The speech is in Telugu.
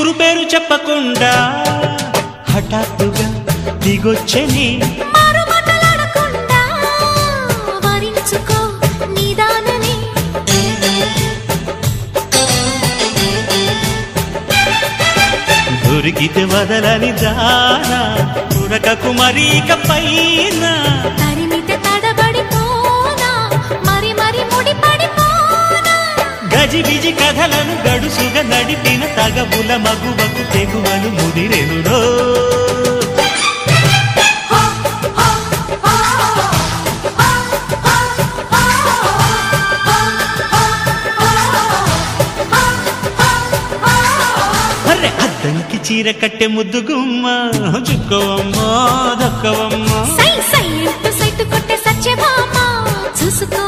ఊరు పేరు చెప్పకుండా హఠాత్తుగా దిగొచ్చని దొరికితే వదలని దానా ఉరకకు మరీక పైన తరిమితే తడబడిపోనా మరి మరి ముడిపడిపోనా గజిబిజి కథలను గడుసుగా నడిపిన తగబుల మగువకు తెగువను ముదిరెనురో అద్దంకి చీర కట్టె ముద్దు గుమ్మ చుక్కవమ్మా దక్కవమ్మా సై సై అంటూ సైటు కొట్టే సత్యభామ చూసుకో